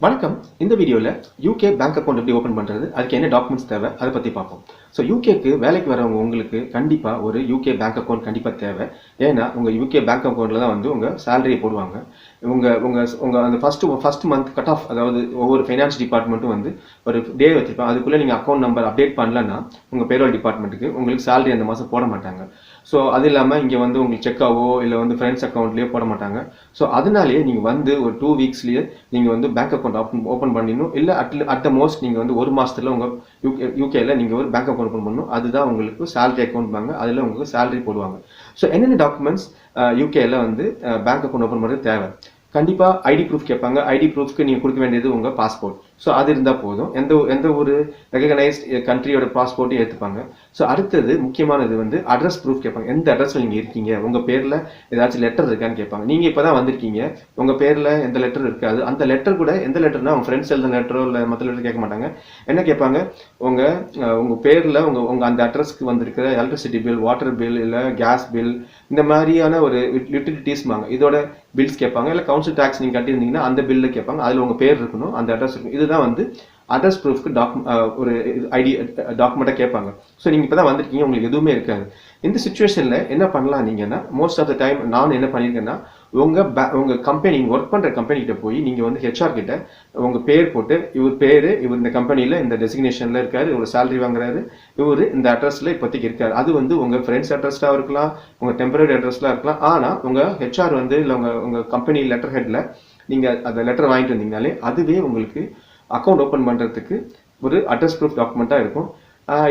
வணக்கம். இந்த வீடியோவில் யூகே பேங்க் அக்கௌண்ட் எப்படி ஓப்பன் பண்ணுறது, அதுக்கு என்ன டாக்குமெண்ட்ஸ் தேவை, அதை பற்றி பார்ப்போம். ஸோ யூகேக்கு வேலைக்கு வரவங்க உங்களுக்கு கண்டிப்பாக ஒரு யூகே பேங்க் அக்கௌண்ட் கண்டிப்பாக தேவை. ஏன்னா உங்கள் யூகே பேங்க் அக்கௌண்ட்டில் தான் வந்து உங்கள் சேலரியை போடுவாங்க. உங்கள் அந்த ஃபஸ்ட் மந்த் கட் ஆஃப், அதாவது ஒவ்வொரு ஃபைனான்ஸ் டிபார்ட்மெண்ட்டும் வந்து ஒரு டே வச்சுருப்பாங்க. அதுக்குள்ளே நீங்கள் அக்கௌண்ட் நம்பர் அப்டேட் பண்ணலன்னா உங்கள் பேரோல் டிபார்ட்மெண்ட்டுக்கு உங்களுக்கு சேலரி அந்த மாதம் போட மாட்டாங்க. ஸோ அது இல்லாமல் இங்கே வந்து உங்களுக்கு செக்காவோ இல்லை வந்து ஃப்ரெண்ட்ஸ் அக்கௌண்ட்லேயோ போட மாட்டாங்க. ஸோ அதனாலேயே நீங்கள் வந்து ஒரு 2 வீக்ஸ்லேயே நீங்கள் வந்து பேங்க் அக்கௌண்ட் ஓப்பன் பண்ணிடணும். இல்லை அட் த மோஸ்ட் நீங்கள் வந்து ஒரு மாதத்தில் உங்கள் யூகேல நீங்கள் ஒரு பேங்க் அக்கௌண்ட் ஓப்பன் பண்ணணும். அதுதான் உங்களுக்கு சேலரி அக்கௌண்ட் பாங்க. அதில் உங்களுக்கு சேலரி போடுவாங்க. ஸோ என்னென்ன டாக்குமெண்ட்ஸ் யூகேல வந்து பேங்க் அக்கௌண்ட் ஓப்பன் பண்ணுறது தேவை? கண்டிப்பாக ஐடி ப்ரூஃப் கேட்பாங்க. ஐடி ப்ரூஃப்க்கு நீங்கள் கொடுக்க வேண்டியது உங்கள் பாஸ்போர்ட். ஸோ அது இருந்தால் போதும். எந்த ஒரு ரெகனைஸ்ட் கண்ட்ரியோட பாஸ்போர்ட்டையும் ஏற்றுப்பாங்க. ஸோ அடுத்தது முக்கியமானது வந்து அட்ரஸ் ப்ரூஃப் கேட்பாங்க. எந்த அட்ரஸில் நீங்கள் இருக்கீங்க, உங்கள் பேரில் ஏதாச்சும் லெட்டர் இருக்கான்னு கேட்பாங்க. நீங்கள் இப்போ தான் வந்திருக்கீங்க, உங்கள் பேரில் எந்த லெட்டர் இருக்காது. அந்த லெட்டர் கூட எந்த லெட்டர்னா உங்கள் ஃப்ரெண்ட்ஸ் எழுத லெட்டரோ இல்லை மற்ற லெட்டர் கேட்க மாட்டாங்க. என்ன கேட்பாங்க, உங்கள் பேரில் உங்கள் அந்த அட்ரஸ்க்கு வந்திருக்கிற எலக்ட்ரிசிட்டி பில், வாட்டர் பில், இல்லை கேஸ் பில், இந்த மாதிரியான ஒரு யூட்டிலிட்டிஸ்மாங்க. இதோட பில்ஸ் கேட்பாங்க. இல்லை கவுன்சில் டேக்ஸ் நீங்கள் கட்டியிருந்தீங்கன்னா அந்த பில்லு கேட்பாங்க. அதில் உங்கள் பேர் இருக்கணும், அந்த அட்ரஸ் இருக்கணும். இதுதான் வந்து அட்ரஸ் ப்ரூஃப்க்கு ஒரு ஐடி டாக்குமெண்ட்டாக கேட்பாங்க. ஸோ நீங்கள் இப்போ தான் வந்திருக்கீங்க, உங்களுக்கு எதுவுமே இருக்காது. இந்த சுச்சுவேஷனில் என்ன பண்ணலாம் நீங்கன்னா, மோஸ்ட் ஆஃப் த டைம் நான் என்ன பண்ணியிருக்கேன்னா, உங்கள் கம்பெனி ஒர்க் பண்ணுற கம்பெனிக்கிட்ட போய் நீங்கள் வந்து ஹெச்ஆர் கிட்ட உங்கள் பேர் போட்டு, இவர் இந்த கம்பெனியில் இந்த டெசிக்னேஷனில் இருக்காரு, இவர் சேலரி வாங்குறாரு, இவர் இந்த அட்ரஸில் இப்போதைக்கு இருக்காரு. அது வந்து உங்கள் ஃப்ரெண்ட்ஸ் அட்ரஸ்டாக இருக்கலாம், உங்கள் டெம்பரரி அட்ரஸ்லாம் இருக்கலாம். ஆனால் உங்கள் ஹெச்ஆர் வந்து இல்லை உங்கள் கம்பெனி லெட்டர் ஹெட்டில் நீங்கள் அந்த லெட்டர் வாங்கிட்டு வந்தீங்கனாலே அதுவே உங்களுக்கு அக்கௌண்ட் ஓப்பன் பண்ணுறதுக்கு ஒரு அட்ரஸ் ப்ரூஃப் டாக்குமெண்ட்டாக இருக்கும்.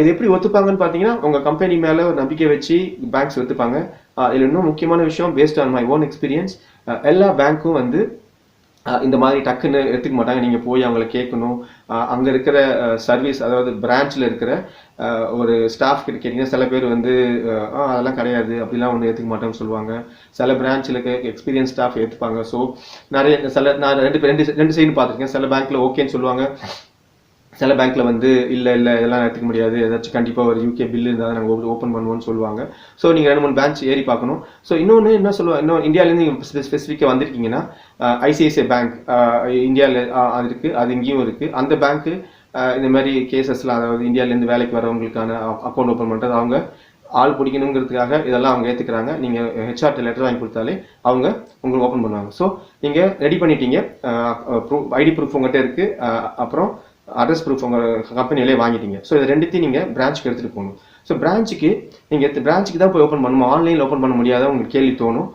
இது எப்படி ஒத்துப்பாங்கன்னு பார்த்தீங்கன்னா, உங்கள் கம்பெனி மேலே ஒரு நம்பிக்கை வச்சு பேங்க்ஸ் ஒத்துப்பாங்க. இதில் இன்னும் முக்கியமான விஷயம், based on my own experience, எல்லா பேங்க்கும் வந்து இந்த மாதிரி டக்குன்னு எடுத்துக்க மாட்டாங்க. நீங்கள் போய் அவங்கள கேட்கணும். அங்கே இருக்கிற சர்வீஸ், அதாவது பிரான்ச்சில் இருக்கிற ஒரு ஸ்டாஃப் கிட்ட கேட்டிங்கன்னா சில பேர் வந்து அதெல்லாம் கிடையாது, அப்படிலாம் ஒன்று ஏற்றுக்க மாட்டோம்னு சொல்லுவாங்க. சில பிரான்ச்சில் இருக்க எக்ஸ்பீரியன்ஸ் ஸ்டாஃப் ஏற்றுப்பாங்க. ஸோ நான் ரெண்டு சைடு பார்த்துருக்கேன். சில பேங்க்கில் ஓகேன்னு சொல்லுவாங்க, சில பேங்க்கில் வந்து இல்லை இதெல்லாம் எடுத்துக்க முடியாது, ஏதாச்சும் கண்டிப்பாக ஒரு யூகே பில் இருந்தால் நாங்கள் ஓப்பன் பண்ணுவோம்னு சொல்லுவாங்க. ஸோ நீங்கள் 2-3 பேங்க் ஏறி பார்க்கணும். ஸோ இன்னொன்று என்ன சொல்லுவாங்க, இன்னும் இந்தியாவிலேருந்து நீங்கள் ஸ்பெசிஃபிக்காக வந்திருக்கீங்கன்னா, ஐசிஐசிஐ பேங்க் இந்தியாவில் அது இருக்குது, அது இங்கேயும் இருக்குது. அந்த பேங்க்கு இந்த மாதிரி கேசஸ்லாம், அதாவது இந்தியாவிலேருந்து வேலைக்கு வரவங்களுக்கான அக்கௌண்ட் ஓப்பன் பண்ணுறது, அவங்க ஆள் பிடிக்கணுங்கிறதுக்காக இதெல்லாம் அவங்க ஏற்றுக்கிறாங்க. நீங்கள் ஹெச்ஆர்டி லெட்டர் வாங்கி கொடுத்தாலே அவங்க உங்களுக்கு ஓப்பன் பண்ணுவாங்க. ஸோ நீங்கள் ரெடி பண்ணிட்டீங்க, ஐடி ப்ரூஃப் உங்கள்கிட்ட இருக்குது, அப்புறம் அட்ரஸ் ப்ரூஃப் உங்கள் கம்பெனியிலே வாங்கிட்டீங்க. ஸோ இது ரெண்டுத்தையும் நீங்கள் பிரான்ச்சுக்கு எடுத்துகிட்டு போகணும். ஸோ பிரான்ச்சுக்கு தான் போய் ஓப்பன் பண்ணணும். ஆன்லைனில் ஓப்பன் பண்ண முடியாத உங்களுக்கு கேள்வி தோணும்.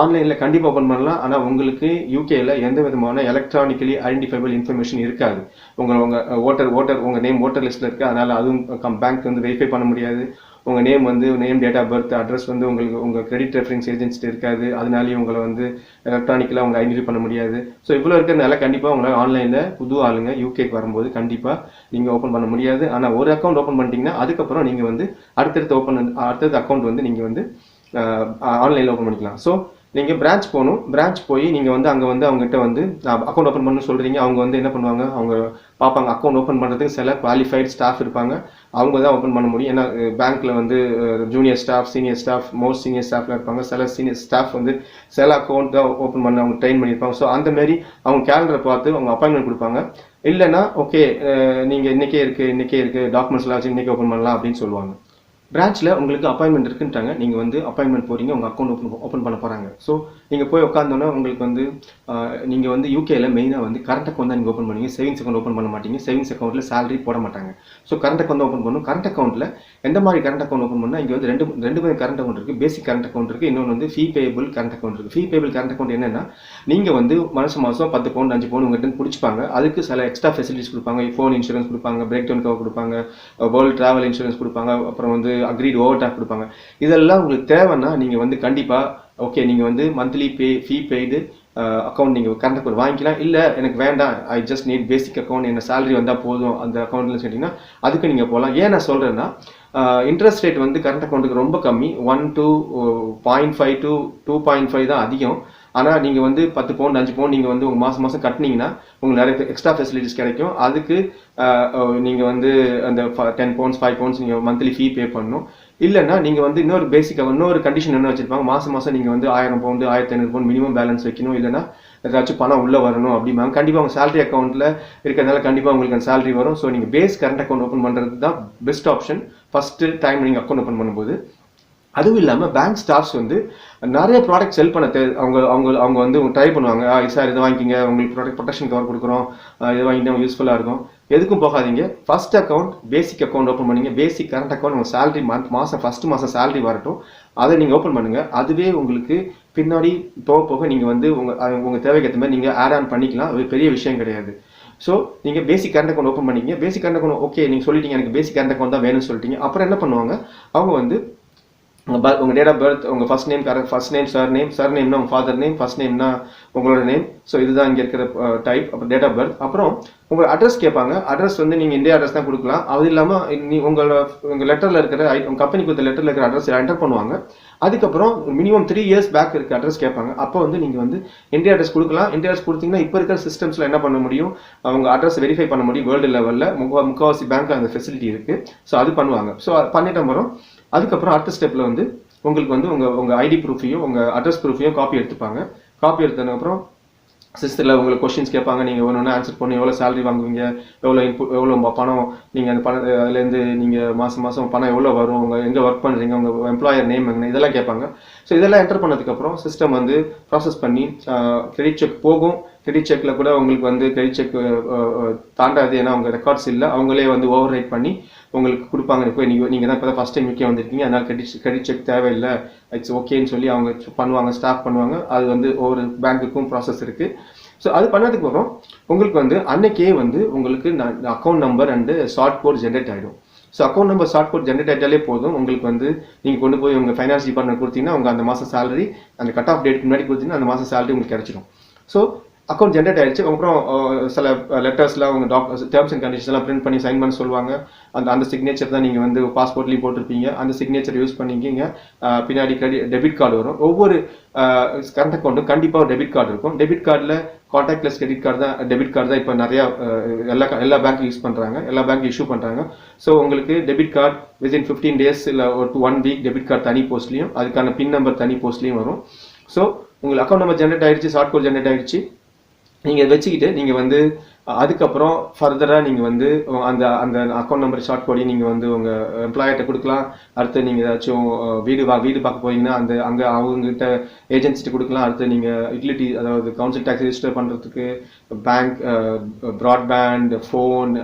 ஆன்லைனில் கண்டிப்பாக ஓப்பன் பண்ணலாம். ஆனால் உங்களுக்கு யூகேயில் எந்த விதமான எலக்ட்ரானிக்கலி ஐடென்டிஃபைபிள் இன்ஃபர்மேஷன் இருக்காது. உங்கள் நேம் ஓட்டர் லிஸ்ட்டில் இருக்குது. அதனால் அதுவும் பேங்க் வந்து வெரிஃபை பண்ண முடியாது. உங்கள் name, date of birth, address வந்து உங்கள் கிரெடிட் ரெஃபரன்ஸ் ஏஜென்சிட்டு இருக்காது. அதனாலேயும் உங்களை வந்து எலக்ட்ரானிக்கலாக உங்களை ஐடென்டிஃபை பண்ண முடியாது. ஸோ இவ்வளோ இருக்கிறதுனால கண்டிப்பாக உங்களால் ஆன்லைனில் புது ஆளுங்க யூகேக்கு வரும்போது கண்டிப்பாக நீங்கள் ஓப்பன் பண்ண முடியாது. ஆனால் ஒரு அக்கௌண்ட் ஓப்பன் பண்ணிட்டீங்கன்னா அதுக்கப்புறம் நீங்கள் வந்து அடுத்தது அக்கௌண்ட் வந்து நீங்கள் வந்து ஆன்லைனில் ஓப்பன் பண்ணிக்கலாம். ஸோ நீங்கள் பிரான்ச் போகணும். பிரான்ச் போய் நீங்கள் வந்து அங்கே வந்து அவங்ககிட்ட வந்து அக்கௌண்ட் ஓப்பன் பண்ணணும்னு சொல்கிறீங்க. அவங்க வந்து என்ன பண்ணுவாங்க, அவங்க பார்ப்பாங்க. அக்கௌண்ட் ஓப்பன் பண்ணுறதுக்கு சில குவாலிஃபைட் ஸ்டாஃப் இருப்பாங்க, அவங்க தான் ஓப்பன் பண்ண முடியும். ஏன்னா பேங்க்கில் வந்து junior staff, senior staff, most senior ஸ்டாஃப்லாம் இருப்பாங்க. சில சீனியர் ஸ்டாஃப் வந்து சில அக்கௌண்ட் தான் ஓப்பன் பண்ண அவங்க ட்ரெயின் பண்ணியிருப்பாங்க. ஸோ அந்த மாதிரி அவங்க கேலண்டரை பார்த்து அவங்க அப்பாயின்மெண்ட் கொடுப்பாங்க. இல்லைன்னா ஓகே, நீங்கள் இன்றைக்கே இருக்குது டாக்குமெண்ட்ஸ்லாம் வச்சு இன்றைக்கி ஓப்பன் பண்ணலாம் அப்படின்னு சொல்லுவாங்க. பிரான்ச்சில் உங்களுக்கு அப்பாயின்மெண்ட் இருக்குன்ட்டாங்க. நீங்கள் வந்து அப்பாயின்மெண்ட் போகிறீங்க, உங்கள் அக்கௌண்ட் ஓப்பன் பண்ண போகிறாங்க. ஸோ நீங்கள் போய் உட்காந்தோன்னா உங்களுக்கு வந்து நீங்கள் வந்து யூகேயில் மெயினாக வந்து கரண்ட் அக்கௌண்ட் தான் நீங்கள் ஓப்பன் பண்ணுவீங்க. சேவிங்ஸ் அக்கௌண்ட் ஓப்பன் பண்ண மாட்டீங்க. சேவிங்ஸ் அக்கௌண்ட்டில் சேலரி போட மாட்டாங்க. ஸோ கரண்ட் அக்கௌண்ட் ஓப்பன் பண்ணணும். கரண்ட் அக்கௌண்ட்டில் எந்த மாதிரி கரண்ட் அக்கௌண்ட் ஓப்பன் பண்ணால், இங்கே வந்து ரெண்டு பேர் கரண்ட் அக்கௌண்ட் இருக்குது. பேசிக் கரண்ட் அக்கௌண்ட் இருக்குது, இன்னொன்று வந்து ஃபீ பேபிள் கரண்ட் அக்கௌண்ட் இருக்குது. ஃபீ பேபிள் கரண்ட் அக்கௌண்ட் என்னென்னா, நீங்கள் வந்து மாதம் 10 பவுண்ட் 5 பவுண்ட் உங்கள்கிட்ட பிடிச்சிப்பாங்க. அதுக்கு சில எக்ஸ்ட்ரா ஃபெசிலிட்டிஸ் கொடுப்பாங்க. ஃபோன் இன்சூரன்ஸ் கொடுப்பாங்க, பிரேக் டவுன் கவர் கொடுப்பாங்க, வேர்ல்டு ட்ராவல் இன்சூரன்ஸ் கொடுப்பாங்க, அப்புறம் வந்து அக்ரீட் ஓவர் டாப் கொடுப்பாங்க. இதெல்லாம் உங்களுக்கு தேவைன்னா நீங்கள் வந்து கண்டிப்பாக ஓகே, நீங்கள் வந்து மந்த்லி ஃபீ பெய்டு அக்கௌண்ட் நீங்கள் கரண்ட் அக்கௌண்ட் வாங்கிக்கலாம். இல்லை எனக்கு வேண்டாம், I just need basic account, என்ன சேலரி வந்தால் போதும் அந்த அக்கௌண்ட்ல சொல்லிட்டீங்கன்னா அதுக்கு நீங்கள் போகலாம். ஏன் நான் சொல்கிறேன்னா, இன்ட்ரெஸ்ட் ரேட் வந்து கரண்ட் அக்கௌண்ட்டுக்கு ரொம்ப கம்மி. 1 to 0.5 to 2.5 தான் அதிகம். ஆனால் நீங்கள் வந்து 10 பவுண்ட் 5 பவுண்ட் நீங்கள் வந்து உங்கள் மாதம் கட்டினீங்கன்னா உங்களுக்கு நிறைய எக்ஸ்ட்ரா ஃபெசிலிட்டிஸ் கிடைக்கும். அதுக்கு நீங்கள் வந்து அந்த 10 பவுண்ட்ஸ் 5 பவுண்ட்ஸ் நீங்கள் மந்த்லி ஃபீ பே பண்ணணும். இல்லைன்னா நீங்கள் வந்து இன்னொரு கண்டிஷன் என்ன வச்சிருப்பாங்க, மாதம் மாதம் நீங்கள் வந்து 1000 பவுண்டு 1500 பவுண்ட் மினிமம் பேலன்ஸ் வைக்கணும், இல்லைன்னா ஏதாச்சும் பணம் உள்ளே வரணும் அப்படிம்பாங்க. கண்டிப்பாக உங்கள் சேலரி அக்கௌண்ட்டில் இருக்கிறதுனால கண்டிப்பாக உங்களுக்கு அந்த சேலரி வரும். ஸோ நீங்கள் பேஸ் கரண்ட் அக்கௌண்ட் ஓப்பன் பண்ணுறது தான் பெஸ்ட் ஆப்ஷன் ஃபஸ்ட்டு டைம் நீங்கள் அக்கௌண்ட் ஓப்பன் பண்ணும்போது. அதுவும் இல்லாமல் பேங்க் ஸ்டாஃப்ஸ் வந்து நிறைய ப்ராடக்ட் செல் பண்ண அவங்க வந்து ட்ரை பண்ணுவாங்க. சார் இதை வாங்கிக்கிங்க, உங்களுக்கு ப்ரொடெக்ஷன் கவர் கொடுக்குறோம், இதை வாங்கிட்டு யூஸ்ஃபுல்லாக இருக்கும். எதுக்கும் போகாதீங்க. ஃபர்ஸ்ட் அக்கௌண்ட் பேசிக் அக்கௌண்ட் ஓப்பன் பண்ணிங்க. பேசிக் கரண்ட் அக்கௌண்ட் உங்கள் சேலரி ஃபர்ஸ்ட் மாதம் சேலரி வரட்டும், அதை நீங்கள் ஓப்பன் பண்ணுங்கள். அதுவே உங்களுக்கு பின்னாடி போக போக நீங்கள் வந்து உங்கள் தேவைக்கு ஏற்ற மாதிரி நீங்கள் ஆட் ஆன் பண்ணிக்கலாம். அது பெரிய விஷயம் கிடையாது. ஸோ நீங்கள் பேசிக் கரண்ட் அக்கௌண்ட் ஓப்பன் பண்ணிங்க. பேசிக் கரண்ட் அக்கௌண்ட் ஓகே நீங்கள் சொல்லிட்டீங்க, எனக்கு பேசிக் கரண்ட் அக்கௌண்ட் தான் வேணும்னு சொல்லிட்டீங்க. அப்புறம் என்ன பண்ணுவாங்க, அவங்க வந்து உங்கள் டேட் ஆஃப் பர்த், உங்கள் ஃபர்ஸ்ட் நேம் சர்நேம்னா உங்கள் ஃபாதர் நேம், ஃபர்ஸ்ட் நேம்னா உங்களோட நேம். ஸோ இதுதான் இங்கே இருக்கிற டைப். அப்புறம் டேட் ஆஃப் பர்த். அப்புறம் உங்கள் அட்ரஸ் கேட்பாங்க. அட்ரஸ் வந்து நீங்கள் இந்தியா அட்ரஸ் தான் கொடுக்கலாம். அது இல்லாமல் உங்கள் லெட்டரில் இருக்கிற கம்பெனி கொடுத்த லெட்டரில் இருக்கிற அட்ரஸ் என்டர் பண்ணுவாங்க. அதுக்கப்புறம் மினிமம் 3 years பேக் இருக்க அட்ரஸ் கேட்பாங்க. அப்போ வந்து நீங்கள் வந்து இந்தியா அட்ரஸ் கொடுக்கலாம். இந்தியா அட்ரஸ் கொடுத்தீங்கன்னா இப்போ இருக்கிற சிஸ்டம்ஸில் என்ன பண்ண முடியும், அவங்க அட்ரஸ் வெரிஃபை பண்ண முடியும். வேர்ல்டு லெவலில் முக்கால்வாசி பேங்க் அந்த ஃபெசிலிட்டி இருக்குது. ஸோ அது பண்ணுவாங்க. ஸோ பண்ணிட்ட வரும். அதுக்கப்புறம் அடுத்த ஸ்டெப்பில் வந்து உங்களுக்கு வந்து உங்கள் ஐடி ப்ரூஃபையும் உங்கள் அட்ரஸ் ப்ரூஃபையும் காப்பி எடுத்துப்பாங்க. காப்பி எடுத்ததுக்கப்புறம் சிஸ்டத்தில் உங்களுக்கு கொஸ்டின்ஸ் கேட்பாங்க. நீங்கள் ஒன்று ஆன்சர் பண்ணி எவ்வளோ சேலரி வாங்குவீங்க, எவ்வளோ பணம், நீங்கள் அந்த பணம் அதுலேருந்து நீங்கள் மாதம் பணம் எவ்வளோ வரும், உங்கள் எங்கே ஒர்க் பண்ணுறீங்க, உங்கள் எம்ப்ளாயர் நேம் என்ன, இதெல்லாம் கேட்பாங்க. ஸோ இதெல்லாம் என்டர் பண்ணதுக்கப்புறம் சிஸ்டம் வந்து ப்ராசஸ் பண்ணி கிரெடிட் செக் போகும். கிரெடிட் செக்கில் கூட உங்களுக்கு வந்து கிரெடிட் செக் தாண்டாது, ஏன்னா அவங்க ரெக்கார்ட்ஸ் இல்லை. அவங்களே வந்து ஓவர் ரைட் பண்ணி உங்களுக்கு கொடுப்பாங்க. இப்போ நீங்கள் தான் இப்போ தான் ஃபஸ்ட் டைம் யூகே வந்திருக்கீங்க, அதனால் கிரெடிட் செக் தேவையில்லை, இட்ஸ் ஓகேன்னு சொல்லி அவங்க பண்ணுவாங்க, ஸ்டாஃப் பண்ணுவாங்க. அது வந்து ஒவ்வொரு பேங்க்குக்கும் ப்ராசஸ் இருக்குது. ஸோ அது பண்ணதுக்கு அப்புறம் உங்களுக்கு வந்து அன்னைக்கே வந்து உங்களுக்கு account number and short code generate ஆகிடும். So account number short code generate ஆகிட்டாலே போதும். உங்களுக்கு வந்து நீங்கள் கொண்டு போய் உங்கள் ஃபைனான்ஸ் டிபார்ட்மெண்ட் கொடுத்தீங்கன்னா உங்கள் அந்த மாதம் சேலரி அந்த கட் ஆஃப் டேட்டுக்கு முன்னாடி கொடுத்தீங்கன்னா அந்த மாதம் சேலரி உங்களுக்கு கிடைச்சிடும். ஸோ அக்கௌண்ட் ஜென்ரேட் ஆயிடுச்சு. அப்புறம் சில லெட்டர்ஸ்லாம் உங்கள் டேர்ம்ஸ் அண்ட் கண்டிஷன்ஸ்லாம் பிரிண்ட் பண்ணி சைன் பண்ண சொல்லுவாங்க. அந்த சிக்னேச்சர் தான் நீங்கள் வந்து பாஸ்போர்ட்லேயும் போட்டிருப்பீங்க. அந்த சிக்னேச்சர் யூஸ் பண்ணிக்கிங்க. பின்னாடி டெபிட் கார்டு வரும். ஒவ்வொரு கரண்ட் அக்கௌண்ட்டும் கண்டிப்பாக டெபிட் கார்டு இருக்கும். டெபிட் கார்டில் கான்டாக்ட்லெஸ் டெபிட் கார்டு தான் இப்போ நிறையா எல்லா பேங்க்கும் யூஸ் பண்ணுறாங்க, எல்லா பேங்க்கும் இஷ்யூ பண்ணுறாங்க. ஸோ உங்களுக்கு டெபிட் கார்டு வித்தின் 15 days இல்லை ஒரு 1 week டெபிட் கார்டு தனி போஸ்ட்லையும் அதுக்கான பின் நம்பர் தனி போஸ்ட்லையும் வரும். ஸோ உங்களுக்கு அக்கௌண்ட் நம்பர் ஜென்ரேட் ஆகிடுச்சு, ஷார்ட் கோட் ஜென்ரேட் ஆகிடுச்சு. நீங்கள் வச்சுக்கிட்டு நீங்கள் வந்து அதுக்கப்புறம் ஃபர்தராக நீங்கள் வந்து அந்த அக்கௌண்ட் நம்பர் ஷார்ட் கோடையும் நீங்கள் வந்து உங்கள் எம்ப்ளாயர்கிட்ட கொடுக்கலாம். அடுத்து நீங்கள் ஏதாச்சும் வீடு பார்க்க போகிறீங்கன்னா அங்கே அவங்ககிட்ட ஏஜென்சிட்டு கொடுக்கலாம். அடுத்து நீங்கள் யூட்டிலிட்டி, அதாவது கவுன்சில் டேக்ஸ் ரெஜிஸ்டர் பண்ணுறதுக்கு bank, broadband, phone,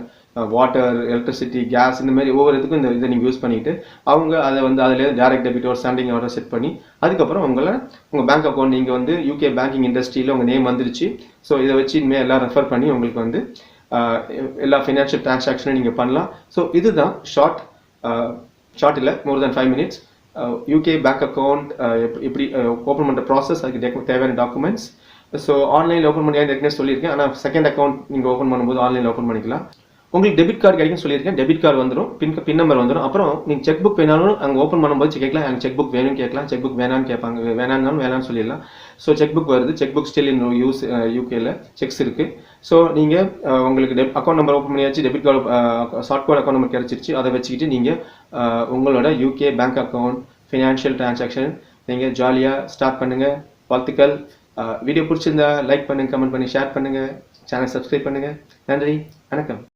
water, electricity, gas, இந்த மாதிரி ஒவ்வொரு இதுக்கும் இதை நீங்கள் யூஸ் பண்ணிவிட்டு அவங்க அதை வந்து அதில் டைரக்ட் டெபிட் ஒரு ஸ்டாண்டிங் ஆர்டர் செட் பண்ணி அதுக்கப்புறம் உங்கள் பேங்க் அக்கௌண்ட் நீங்கள் வந்து யூகே பேங்கிங் இண்டஸ்ட்ரியில் உங்கள் நேம் வந்துருச்சு. ஸோ இதை வச்சு இனிமேல் எல்லாம் ரெஃபர் பண்ணி உங்களுக்கு வந்து எல்லா ஃபினான்ஷியல் டிரான்சாக்ஷனும் நீங்கள் பண்ணலாம். ஸோ இதுதான் ஷார்ட் இல்லை, மோர் தென் 5 minutes யூகே பேங்க் அக்கௌண்ட் எப்படி ஓப்பன் பண்ணுற ப்ராசஸ், அதுக்கு தேவையான டாக்குமெண்ட்ஸ். ஸோ ஆன்லைனில் ஓப்பன் பண்ணி ஏற்கனவே சொல்லியிருக்கேன். ஆனால் செகண்ட் அக்கௌண்ட் நீங்கள் ஓப்பன் பண்ணும்போது ஆன்லைனில் ஓப்பன் பண்ணிக்கலாம். உங்களுக்கு டெபிட் கார்டு கிடைக்கும் சொல்லியிருக்கேன். டெபிட் கார்டு வந்துடும், பின் நம்பர் வந்துடும். அப்புறம் நீங்கள் செக் புக் வேணாலும் அங்கே ஓப்பன் பண்ணும்போது கேட்கலாம், எனக்கு செக் புக் வேணும்னு கேட்கலாம். செக் புக் வேணான்னு கேட்பாங்க, வேணான்னு சொல்லிடலாம். ஸோ செக் புக் வருது. Cheque book still in use யூகேல செக்ஸ் இருக்குது. ஸோ நீங்கள் உங்களுக்கு அக்கௌண்ட் நம்பர் ஓப்பன் பண்ணியாச்சு, debit card short code account number கிடச்சிருச்சு. அதை வச்சுக்கிட்டு நீங்கள் உங்களோட UK bank account financial transaction நீங்கள் ஜாலியாக ஸ்டார்ட் பண்ணுங்கள். வாழ்த்துக்கள். வீடியோ பிடிச்சிருந்தா லைக் பண்ணுங்கள், கமெண்ட் பண்ணி ஷேர் பண்ணுங்கள், சேனல் சப்ஸ்கிரைப் பண்ணுங்கள். நன்றி, வணக்கம்.